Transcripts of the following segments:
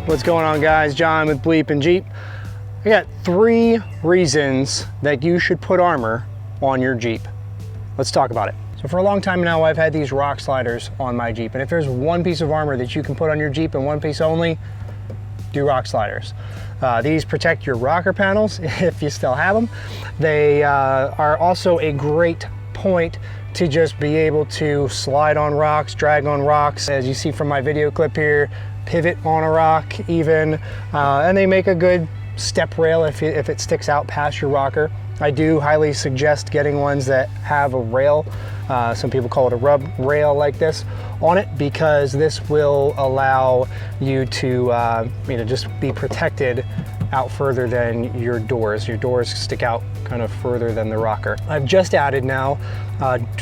What's going on, guys? John with BleepinJeep. I got 3 reasons that you should put armor on your Jeep. Let's talk about it. So for a long time now, I've had these rock sliders on my Jeep, and if there's one piece of armor that you can put on your Jeep and one piece only, do rock sliders. These protect your rocker panels if you still have them. They are also a great point to just be able to slide on rocks, drag on rocks, as you see from my video clip here, pivot on a rock even, and they make a good step rail if it sticks out past your rocker. I do highly suggest getting ones that have a rail. Some people call it a rub rail like this on it, because this will allow you to just be protected out further than your doors. Your doors stick out kind of further than the rocker. I've just added now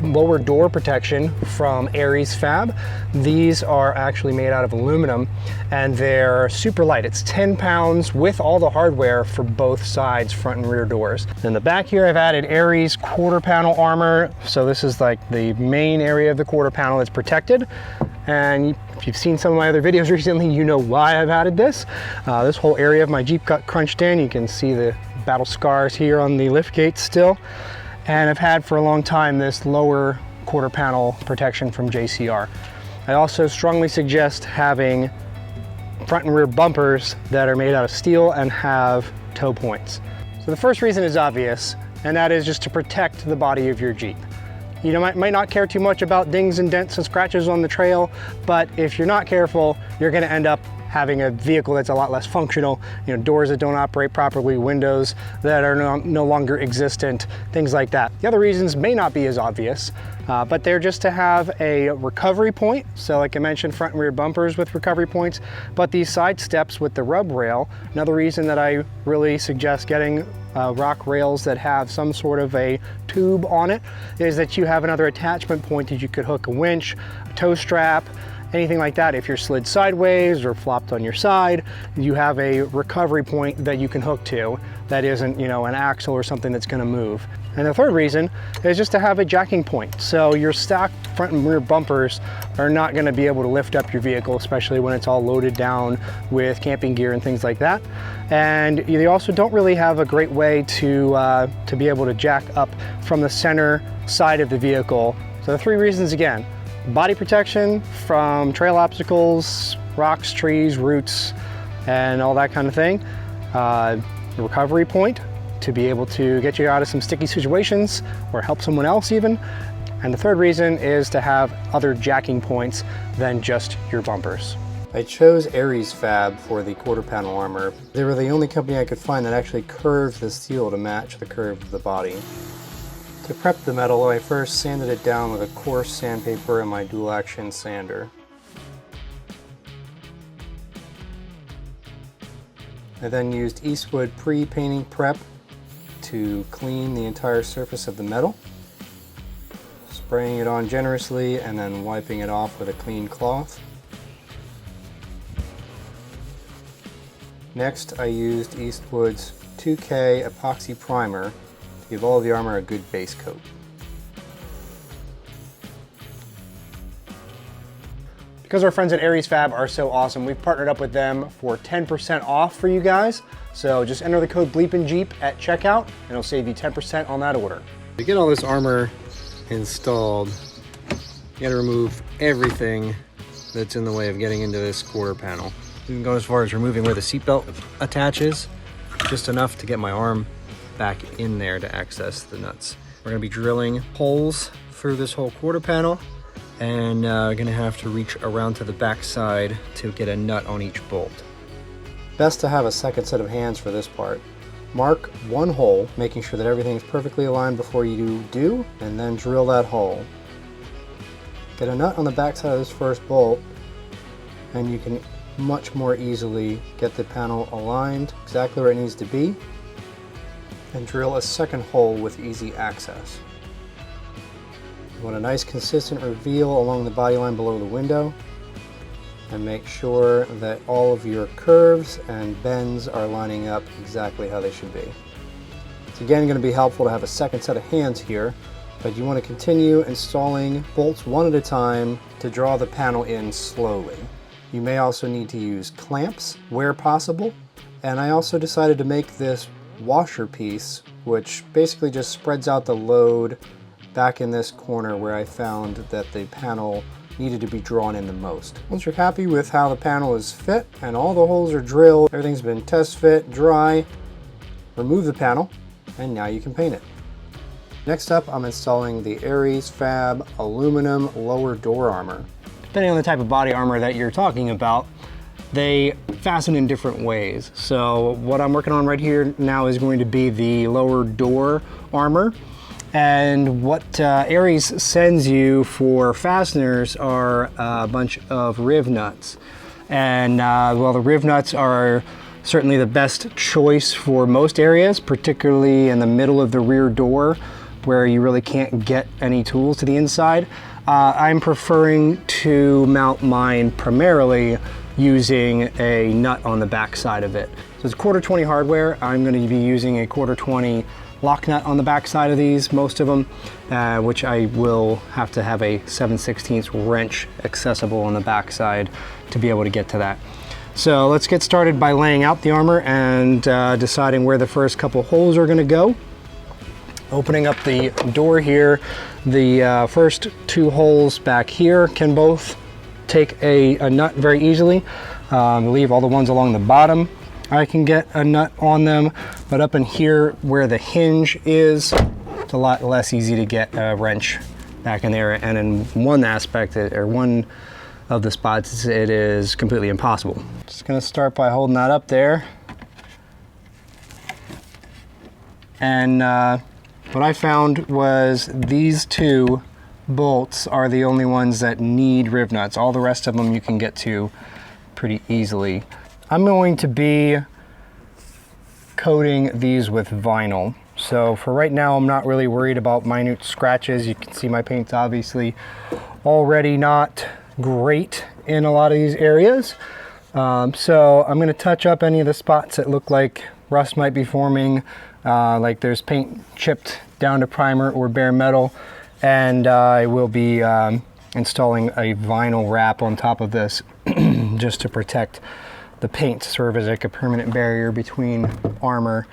lower door protection from Ares Fab. These are actually made out of aluminum and they're super light. It's 10 pounds with all the hardware for both sides, front and rear doors. In the back here, I've added Ares quarter panel armor. So this is like the main area of the quarter panel that's protected. And if you've seen some of my other videos recently, you know why I've added this. This whole area of my Jeep got crunched in. You can see the battle scars here on the lift gate still. And I've had for a long time this lower quarter panel protection from JCR. I also strongly suggest having front and rear bumpers that are made out of steel and have toe points. So the first reason is obvious, and that is just to protect the body of your Jeep. You might not care too much about dings and dents and scratches on the trail, but if you're not careful, you're gonna end up having a vehicle that's a lot less functional, doors that don't operate properly, windows that are no longer existent, things like that. The other reasons may not be as obvious, but they're just to have a recovery point. So like I mentioned, front and rear bumpers with recovery points, but these side steps with the rub rail. Another reason that I really suggest getting rock rails that have some sort of a tube on it is that you have another attachment point that you could hook a winch, a tow strap, anything like that. If you're slid sideways or flopped on your side, you have a recovery point that you can hook to that isn't, an axle or something that's gonna move. And the third reason is just to have a jacking point. So your stock front and rear bumpers are not gonna be able to lift up your vehicle, especially when it's all loaded down with camping gear and things like that. And you also don't really have a great way to be able to jack up from the center side of the vehicle. So the 3 reasons again: body protection from trail obstacles, rocks, trees, roots, and all that kind of thing. Recovery point to be able to get you out of some sticky situations or help someone else even. And the third reason is to have other jacking points than just your bumpers. I chose Ares Fab for the quarter panel armor. They were the only company I could find that actually curved the steel to match the curve of the body. To prep the metal, I first sanded it down with a coarse sandpaper and my dual action sander. I then used Eastwood pre-painting prep to clean the entire surface of the metal, spraying it on generously and then wiping it off with a clean cloth. Next, I used Eastwood's 2K epoxy primer to give all of the armor a good base coat. Because our friends at Ares Fab are so awesome, we've partnered up with them for 10% off for you guys. So just enter the code BleepinJeep at checkout and it'll save you 10% on that order. To get all this armor installed, you gotta remove everything that's in the way of getting into this quarter panel. You can go as far as removing where the seatbelt attaches, just enough to get my arm back in there to access the nuts. We're gonna be drilling holes through this whole quarter panel, and gonna have to reach around to the back side to get a nut on each bolt. Best to have a second set of hands for this part. Mark one hole, making sure that everything's perfectly aligned before you do, and then drill that hole. Get a nut on the back side of this first bolt, and you can much more easily get the panel aligned exactly where it needs to be, and drill a second hole with easy access. You want a nice consistent reveal along the body line below the window, and make sure that all of your curves and bends are lining up exactly how they should be. It's again going to be helpful to have a second set of hands here, but you want to continue installing bolts one at a time to draw the panel in slowly. You may also need to use clamps where possible. And I also decided to make this washer piece, which basically just spreads out the load back in this corner where I found that the panel needed to be drawn in the most. Once you're happy with how the panel is fit and all the holes are drilled, everything's been test fit, dry, remove the panel, and now you can paint it. Next up, I'm installing the Ares Fab aluminum lower door armor. Depending on the type of body armor that you're talking about, they fasten in different ways. So what I'm working on right here now is going to be the lower door armor. And what Ares sends you for fasteners are a bunch of riv nuts. And well, the riv nuts are certainly the best choice for most areas, particularly in the middle of the rear door where you really can't get any tools to the inside. I'm preferring to mount mine primarily using a nut on the back side of it. So it's 1/4-20 hardware. I'm going to be using a 1/4-20 lock nut on the back side of these, most of them, which I will have to have a 7/16 wrench accessible on the back side to be able to get to that. So let's get started by laying out the armor and deciding where the first couple holes are going to go. Opening up the door here, the first 2 holes back here can both take a nut very easily. Leave all the ones along the bottom, I can get a nut on them, but up in here where the hinge is, it's a lot less easy to get a wrench back in there. And in one aspect, or one of the spots, it is completely impossible. Just gonna start by holding that up there. And what I found was these 2 bolts are the only ones that need riv nuts. All the rest of them you can get to pretty easily. I'm going to be coating these with vinyl. So for right now, I'm not really worried about minute scratches. You can see my paint's obviously already not great in a lot of these areas. So I'm gonna touch up any of the spots that look like rust might be forming, like there's paint chipped down to primer or bare metal. And I will be installing a vinyl wrap on top of this just to protect the paint, to serve as like a permanent barrier between armor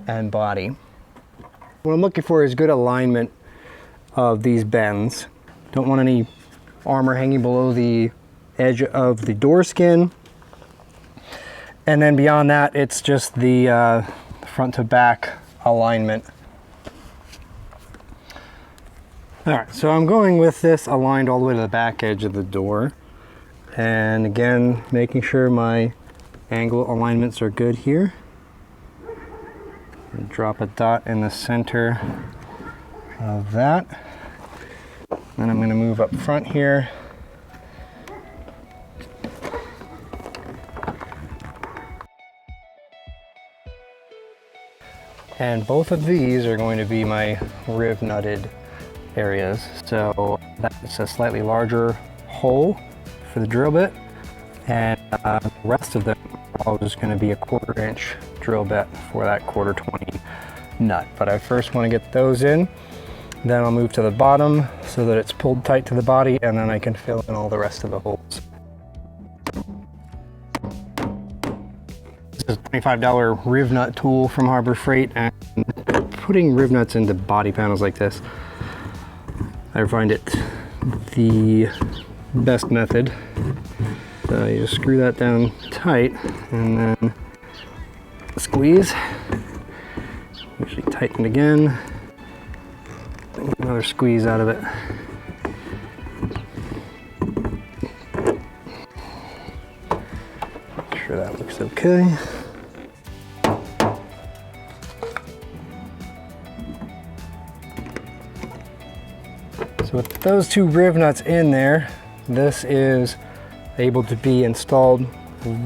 and body. What I'm looking for is good alignment of these bends. Don't want any armor hanging below the edge of the door skin. And then beyond that, it's just the front to back alignment. All right, so I'm going with this aligned all the way to the back edge of the door. And again, making sure my angle alignments are good here. And drop a dot in the center of that. Then I'm gonna move up front here. And both of these are going to be my riv nutted areas. So that's a slightly larger hole for the drill bit, and the rest of them are just going to be a 1/4 inch drill bit for that 1/4-20 nut. But I first want to get those in, then I'll move to the bottom so that it's pulled tight to the body, and then I can fill in all the rest of the holes. This is a $25 riv nut tool from Harbor Freight, and putting riv nuts into body panels like this, I find it the best method. So you just screw that down tight and then squeeze. Usually tighten again. Another squeeze out of it. Make sure that looks okay. So with those 2 riv nuts in there, this is able to be installed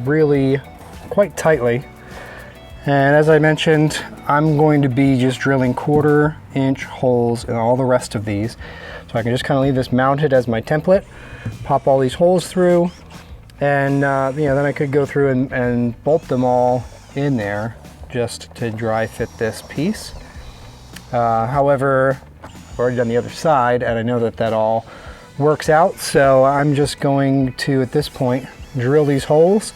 really quite tightly. And as I mentioned, I'm going to be just drilling 1/4 inch holes in all the rest of these. So I can just kind of leave this mounted as my template, pop all these holes through, and you know, then I could go through and bolt them all in there just to dry fit this piece. However, I've already done the other side, and I know that that all works out, so I'm just going to, at this point, drill these holes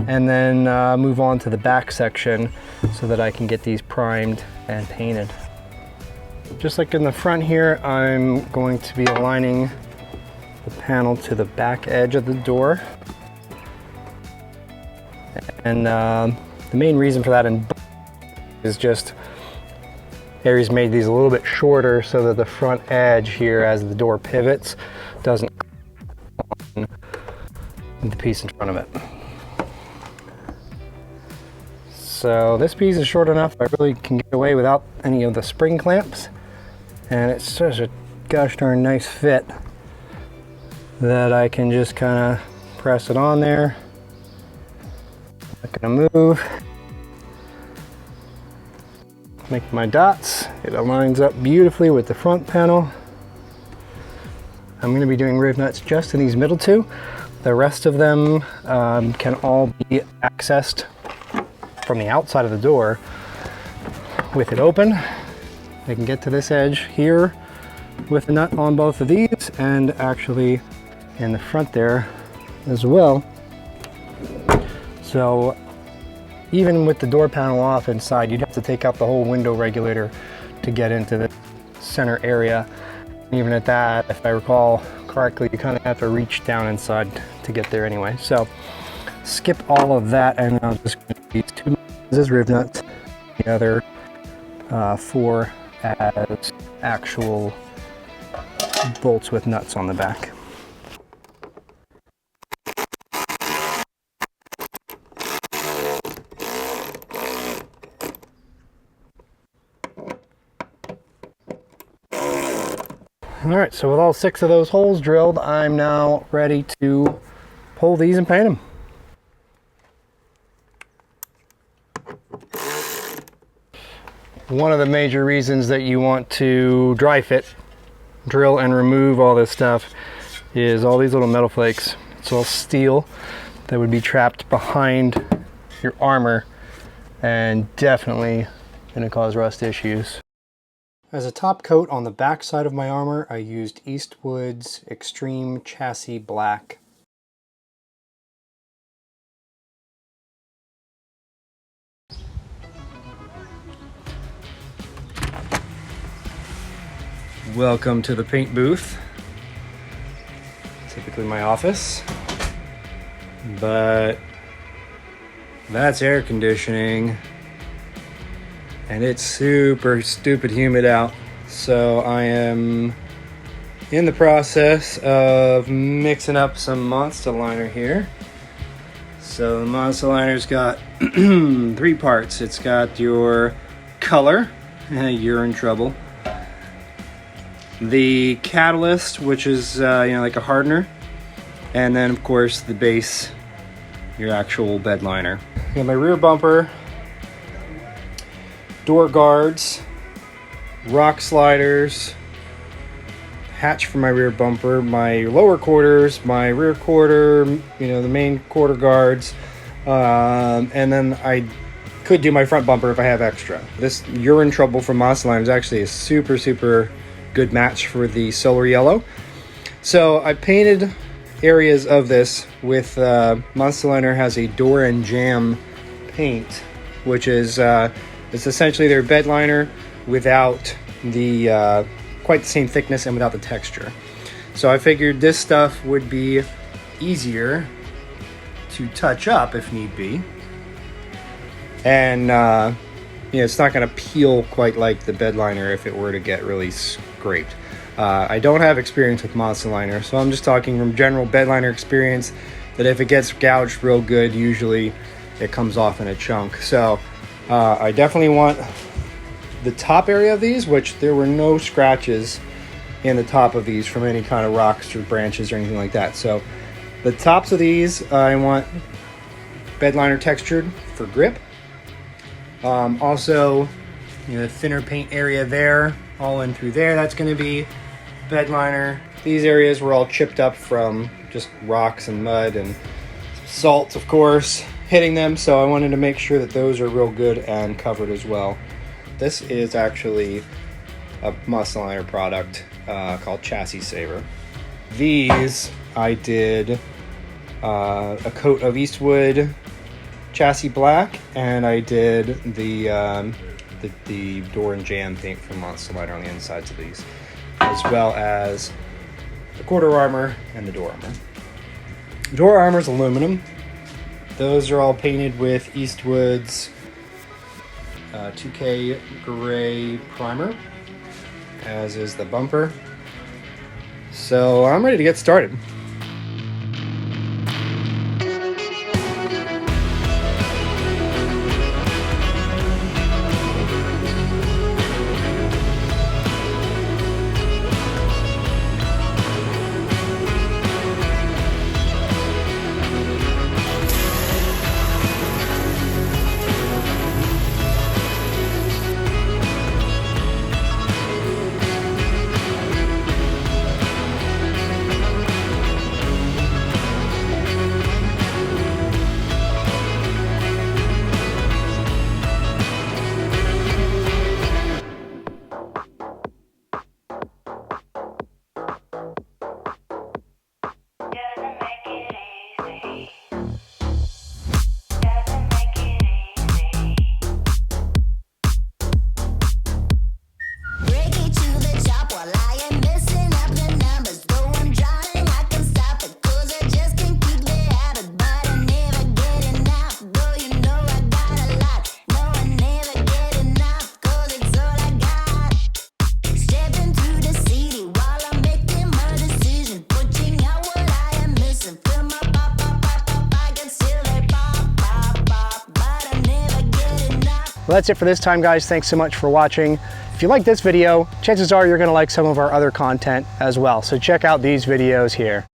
and then move on to the back section so that I can get these primed and painted. Just like in the front here, I'm going to be aligning the panel to the back edge of the door. And the main reason for that is just Ares made these a little bit shorter so that the front edge here, as the door pivots, doesn't on the piece in front of it. So this piece is short enough I really can get away without any of the spring clamps, and it's such a gosh darn nice fit that I can just kind of press it on there. Not gonna move. Make my dots. It aligns up beautifully with the front panel. I'm going to be doing riv nuts just in these middle two. The rest of them can all be accessed from the outside of the door with it open. I can get to this edge here with the nut on both of these, and actually in the front there as well. So even with the door panel off inside, you'd have to take out the whole window regulator to get into the center area. Even at that, if I recall correctly, you kind of have to reach down inside to get there anyway. So skip all of that, and I'm just going to use two as riv nuts, the other 4 as actual bolts with nuts on the back. All right, so with all 6 of those holes drilled, I'm now ready to pull these and paint them. One of the major reasons that you want to dry fit, drill and remove all this stuff is all these little metal flakes. It's all steel that would be trapped behind your armor and definitely gonna cause rust issues. As a top coat on the back side of my armor, I used Eastwood's Extreme Chassis Black. Welcome to the paint booth. Typically my office, but that's air conditioning. And it's super stupid humid out. So I am in the process of mixing up some Monster liner here. So the Monster liner's got 3 parts. It's got your color, you're in trouble. The catalyst, which is like a hardener. And then of course the base, your actual bed liner. I got my rear bumper, door guards, rock sliders, hatch for my rear bumper, my lower quarters, my rear quarter, the main quarter guards, and then I could do my front bumper if I have extra. This You're in Trouble from Monster Liner is actually a super good match for the solar yellow. So I painted areas of this with Monster Liner has a door and jam paint, which is it's essentially their bed liner without the quite the same thickness and without the texture. So I figured this stuff would be easier to touch up if need be, and it's not going to peel quite like the bed liner if it were to get really scraped. I don't have experience with Monster liner, so I'm just talking from general bed liner experience that if it gets gouged real good, usually it comes off in a chunk. So I definitely want the top area of these, which there were no scratches in the top of these from any kind of rocks or branches or anything like that. So the tops of these, I want bed liner textured for grip. Also, the thinner paint area there, all in through there, that's going to be bed liner. These areas were all chipped up from just rocks and mud and salt, of course, hitting them, so I wanted to make sure that those are real good and covered as well. This is actually a Monster liner product called Chassis Saver. These I did a coat of Eastwood chassis black, and I did the door and jam paint from Monster Lighter on the insides of these, as well as the quarter armor and the door armor. Door armor is aluminum. Those are all painted with Eastwood's 2K gray primer, as is the bumper. So I'm ready to get started. Well, that's it for this time, guys. Thanks so much for watching. If you like this video, chances are you're gonna like some of our other content as well. So check out these videos here.